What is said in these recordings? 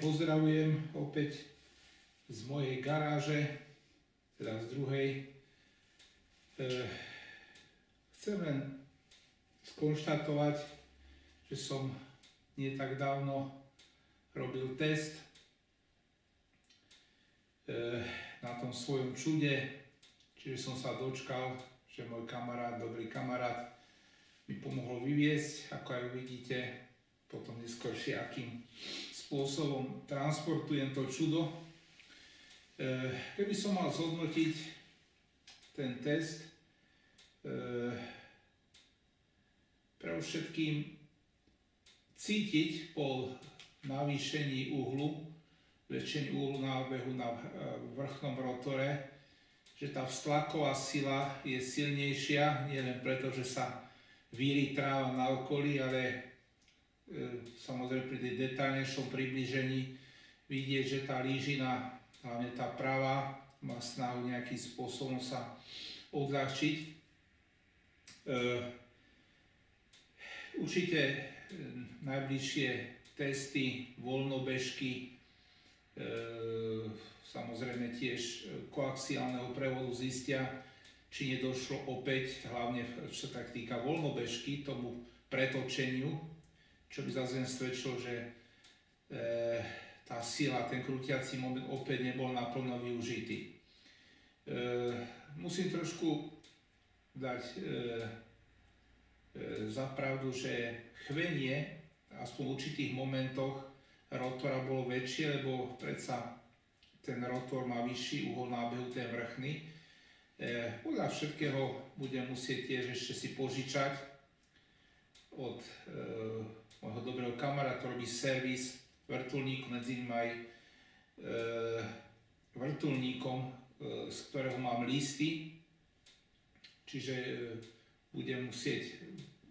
pozdravujem opäť z mojej garáže, teda z druhej. Chcem len skonštatovať, že som nie tak dávno robil test na tom svojom čude, čiže som sa dočkal, že môj kamarát, dobrý kamarát, mi pomohol vyviesť, ako aj uvidíte potom neskôršie, akým spôsobom transportujem to čudo. Keby som mal zhodnotiť ten test, pre všetkým cítiť po navýšení uhlu, väčšení uhlu nábehu na vrchnom rotore, že tá vztlaková sila je silnejšia, nielen preto, že sa víri tráva na okolí, ale samozrejme pri tej detailnejšom priblížení vidieť, že tá lížina, hlavne tá pravá, má snahu nejakým spôsobom sa odľahčiť. Určite najbližšie testy, voľnobežky, samozrejme tiež koaxiálneho prevodu zistia, či nedošlo opäť, hlavne čo sa tak týka voľnobežky, tomu pretočeniu, čo by zase svedčilo, že tá sila, ten krútiaci moment opäť nebol naplno využitý. Musím trošku dať za pravdu, že chvenie, aspoň v určitých momentoch, rotora bolo väčšie, lebo predsa ten rotor má vyšší uhol nábehu, ten vrchný. Podľa všetkého budem musieť tiež ešte si požičať od môjho dobrého kamaráta, ktorý robí servis vrtuľníku, medzi nimi aj vrtuľníkom, z ktorého mám listy. Čiže budem musieť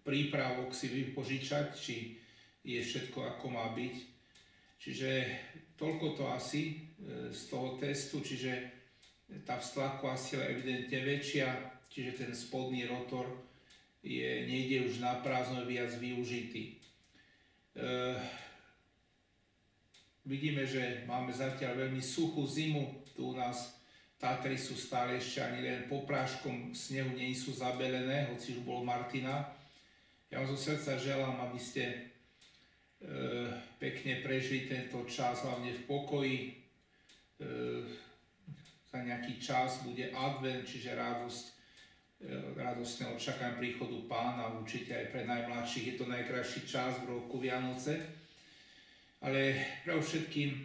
prípravok si vypožičať, či je všetko ako má byť. Čiže toľko to asi z toho testu, čiže tá vztlaková sila je evidentne väčšia, čiže ten spodný rotor nejde už na prázdno, viac využitý. Vidíme, že máme zatiaľ veľmi suchú zimu, tu u nás Tatry sú stále ešte ani len popráškom snehu nie sú zabelené, hoci už bol Martina. Ja vám zo srdca želám, aby ste pekne prežili tento čas, hlavne v pokoji. Za nejaký čas bude advent, čiže radostné očakávanie príchodu Pána, určite aj pre najmladších je to najkrajší čas v roku Vianoce. Ale pre všetkým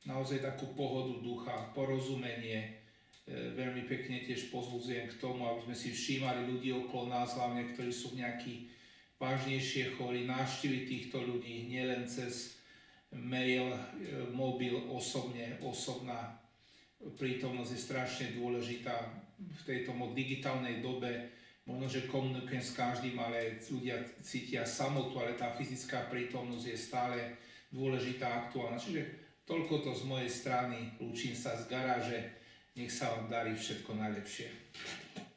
naozaj takú pohodu ducha, porozumenie. Veľmi pekne tiež pozbudzujem k tomu, aby sme si všímali ľudí okolo nás, hlavne ktorí sú nejakí vážnejšie chorí, návštíviť týchto ľudí nielen cez mail, mobil, osobná prítomnosť je strašne dôležitá v tejto digitálnej dobe. Možno, že komunikujem s každým, ale ľudia cítia samotu, ale tá fyzická prítomnosť je stále dôležitá, aktuálna. Čiže toľko to z mojej strany, lúčim sa z garáže, nech sa vám darí všetko najlepšie.